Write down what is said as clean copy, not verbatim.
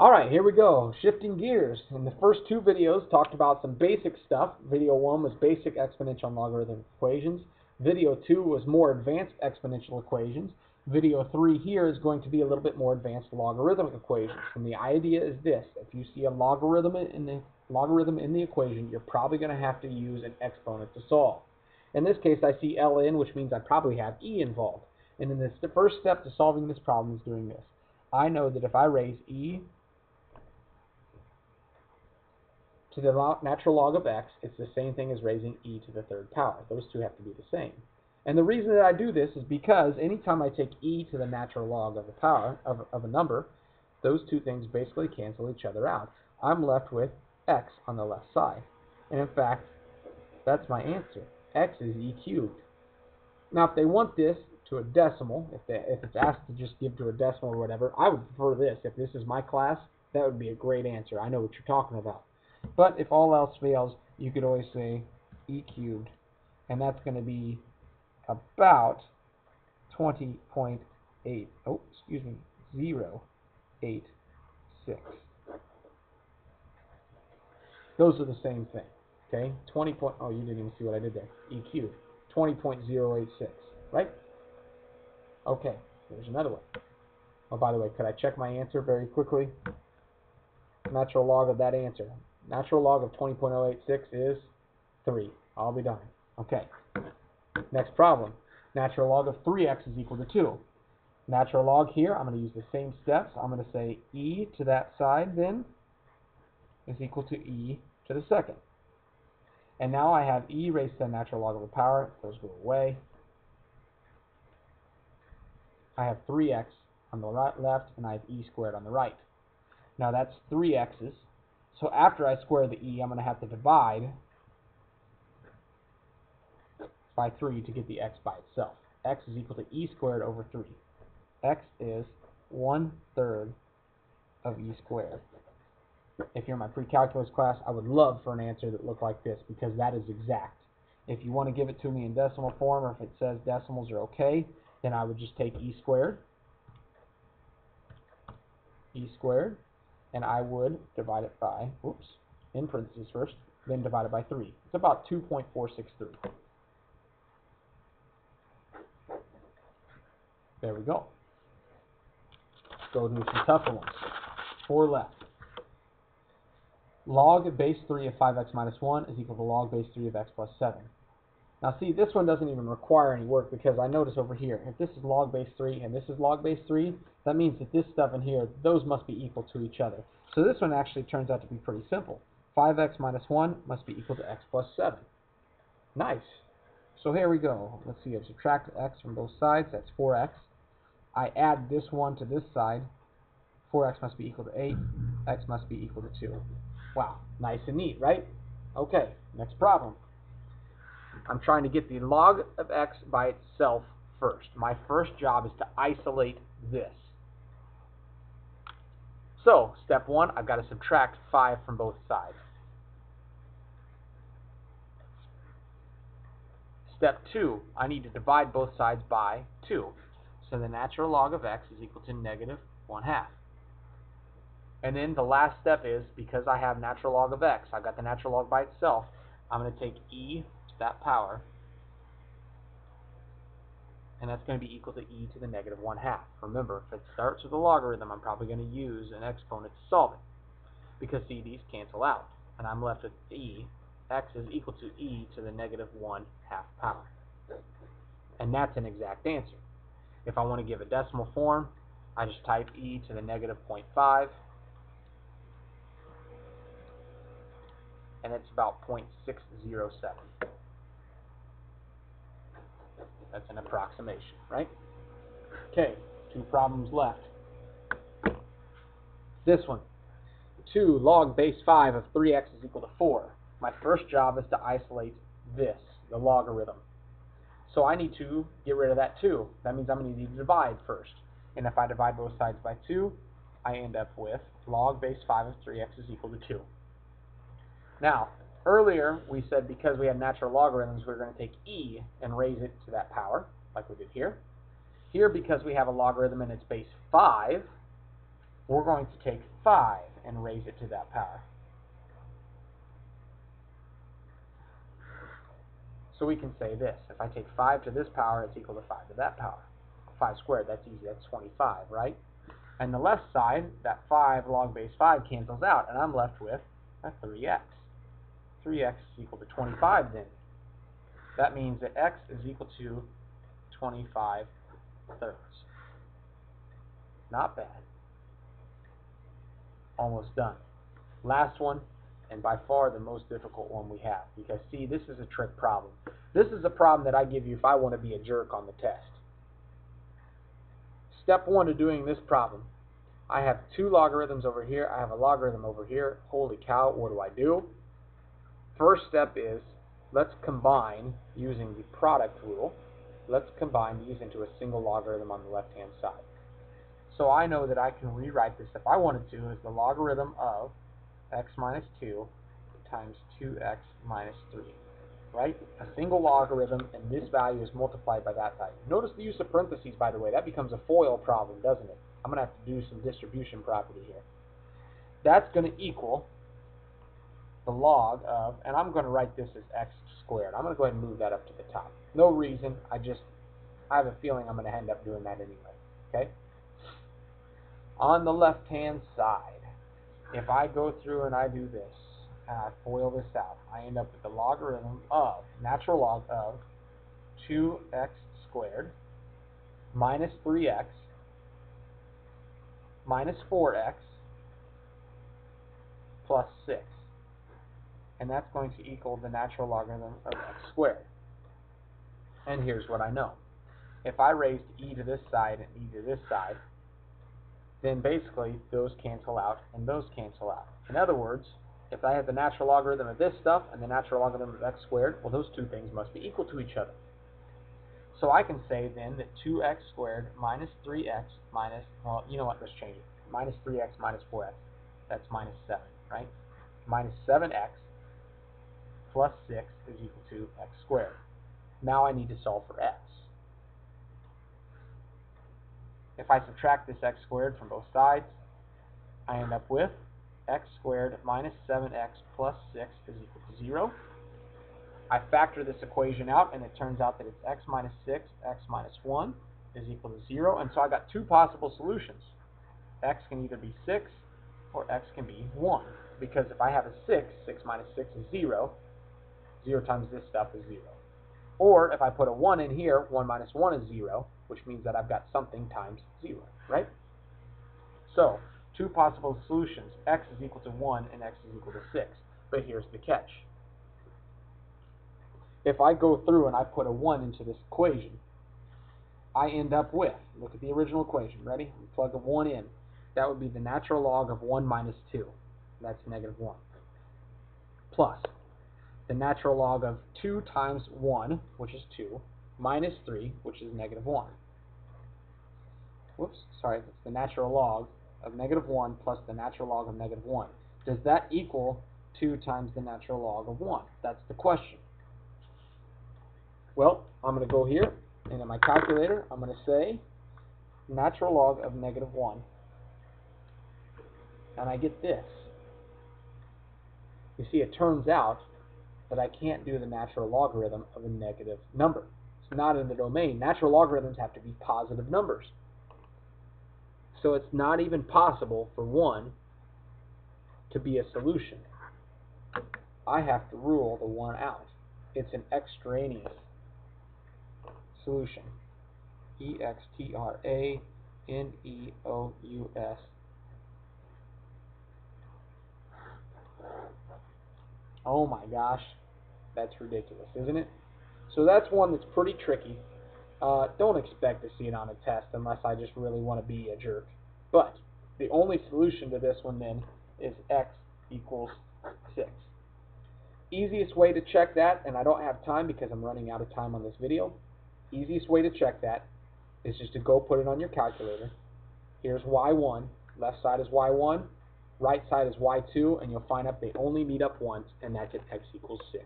Alright, here we go. Shifting gears. In the first two videos, talked about some basic stuff. Video 1 was basic exponential and logarithmic equations. Video 2 was more advanced exponential equations. Video 3 here is going to be a little bit more advanced logarithmic equations. And the idea is this. If you see a logarithm in the equation, you're probably going to have to use an exponent to solve. In this case, I see ln, which means I probably have e involved. And in this, the first step to solving this problem is doing this. I know that if I raise e to the natural log of x, it's the same thing as raising e to the third power. Those two have to be the same. And the reason that I do this is because anytime I take e to the natural log of the power of a number, those two things basically cancel each other out. I'm left with x on the left side. And in fact, that's my answer. X is e cubed. Now, if they want this to a decimal, if it's asked to just give to a decimal or whatever, I would prefer this. If this is my class, that would be a great answer. I know what you're talking about. But if all else fails, you could always say e cubed, and that's going to be about 20.8, 086. Those are the same thing, okay? You didn't even see what I did there. E cubed, 20.086, right? Okay, there's another one. Oh, by the way, could I check my answer very quickly? Natural log of that answer. Natural log of 20.086 is 3. I'll be done. Okay. Next problem. Natural log of 3x is equal to 2. Natural log here, I'm going to use the same steps. I'm going to say e to that side then is equal to e to the second. And now I have e raised to the natural log of the power. Those go away. I have 3x on the left, and I have e squared on the right. Now that's 3x's. So after I square the e, I'm going to have to divide by 3 to get the x by itself. X is equal to e squared over 3. X is 1/3 of e squared. If you're in my pre-calculus class, I would love for an answer that looked like this, because that is exact. If you want to give it to me in decimal form, or if it says decimals are okay, then I would just take e squared, and I would divide it by, in parentheses first, then divide it by 3. It's about 2.463. There we go. Let's go do some tougher ones. 4 left. Log base 3 of 5x minus 1 is equal to log base 3 of x plus 7. Now see, this one doesn't even require any work, because I notice over here, if this is log base 3 and this is log base 3, that means that this stuff in here, those must be equal to each other. So this one actually turns out to be pretty simple. 5x minus 1 must be equal to x plus 7. Nice. So here we go. Let's see, I've subtracted x from both sides. That's 4x. I add this one to this side. 4x must be equal to 8. X must be equal to 2. Wow, nice and neat, right? Okay, next problem. I'm trying to get the log of x by itself first. My first job is to isolate this. So, step 1, I've got to subtract 5 from both sides. Step 2, I need to divide both sides by 2. So the natural log of x is equal to negative 1/2. And then the last step is, because I have natural log of x, I've got the natural log by itself, I'm going to take e to that power, and that's going to be equal to e to the negative 1/2. Remember, if it starts with a logarithm, I'm probably going to use an exponent to solve it, because see, these cancel out, and I'm left with e. X is equal to e to the negative 1/2 power. And that's an exact answer. If I want to give a decimal form, I just type e to the negative 0.5, and it's about 0.607. That's an approximation, right? Okay, 2 problems left. This one. 2 log base 5 of 3x is equal to 4. My first job is to isolate this, the logarithm. So I need to get rid of that 2. That means I'm going to need to divide first. And if I divide both sides by 2, I end up with log base 5 of 3x is equal to 2. Now, earlier we said because we had natural logarithms, we were going to take e and raise it to that power, like we did here. Here, because we have a logarithm and it's base 5, we're going to take 5 and raise it to that power. So we can say this: if I take 5 to this power, it's equal to 5 to that power. 5 squared, that's easy, that's 25, right? And the left side, that 5 log base 5 cancels out, and I'm left with a 3x. 3x is equal to 25 then. That means that x is equal to 25 thirds. Not bad. Almost done. Last one, and by far the most difficult one we have. Because see, this is a trick problem. This is a problem that I give you if I want to be a jerk on the test. Step 1 to doing this problem. I have 2 logarithms over here. I have a logarithm over here. Holy cow, what do? First step is, let's combine using the product rule. Let's combine these into a single logarithm on the left-hand side. So I know that I can rewrite this, if I wanted to, as the logarithm of x minus 2 times 2x minus 3. Right? A single logarithm, and this value is multiplied by that value. Notice the use of parentheses, by the way. That becomes a FOIL problem, doesn't it? I'm going to have to do some distribution property here. That's going to equal the log of, and I'm going to write this as x squared. I'm going to go ahead and move that up to the top. No reason. I have a feeling I'm going to end up doing that anyway. Okay? On the left-hand side, if I go through and I do this, and I FOIL this out, I end up with the logarithm of, natural log of 2x squared minus 3x minus 4x plus 6. And that's going to equal the natural logarithm of x squared. And here's what I know. If I raised e to this side and e to this side, then basically those cancel out and those cancel out. In other words, if I have the natural logarithm of this stuff and the natural logarithm of x squared, well, those two things must be equal to each other. So I can say then that 2x squared minus 3x minus, well, you know what, let's change it. Minus 3x minus 4x, that's minus 7, right? Minus 7x plus 6 is equal to x squared. Now I need to solve for x. If I subtract this x squared from both sides, I end up with x squared minus 7x plus 6 is equal to 0. I factor this equation out, and it turns out that it's x minus 6, x minus 1 is equal to 0. And so I got two possible solutions. X can either be 6 or x can be 1. Because if I have a 6, 6 minus 6 is 0. 0 times this stuff is 0. Or if I put a 1 in here, 1 minus 1 is 0, which means that I've got something times 0, right? So, two possible solutions. X is equal to 1 and x is equal to 6. But here's the catch. If I go through and I put a 1 into this equation, I end up with, look at the original equation, ready? Plug a 1 in. That would be the natural log of 1 minus 2. That's negative 1. Plus the natural log of 2 times 1, which is 2, minus 3, which is negative 1. Whoops, sorry, that's the natural log of negative 1 plus the natural log of negative 1. Does that equal 2 times the natural log of 1? That's the question. Well, I'm going to go here, and in my calculator, I'm going to say natural log of negative 1, and I get this. You see, it turns out that I can't do the natural logarithm of a negative number. It's not in the domain. Natural logarithms have to be positive numbers. So it's not even possible for 1 to be a solution. I have to rule the 1 out. It's an extraneous solution. E-X-T-R-A-N-E-O-U-S. Oh my gosh, that's ridiculous, isn't it? So that's one that's pretty tricky. Don't expect to see it on a test unless I just really want to be a jerk. But the only solution to this one then is x equals 6. Easiest way to check that, and I don't have time because I'm running out of time on this video, easiest way to check that is just to go put it on your calculator. Here's y1, left side is y1, right side is y2, and you'll find out they only meet up once, and that's at x equals 6.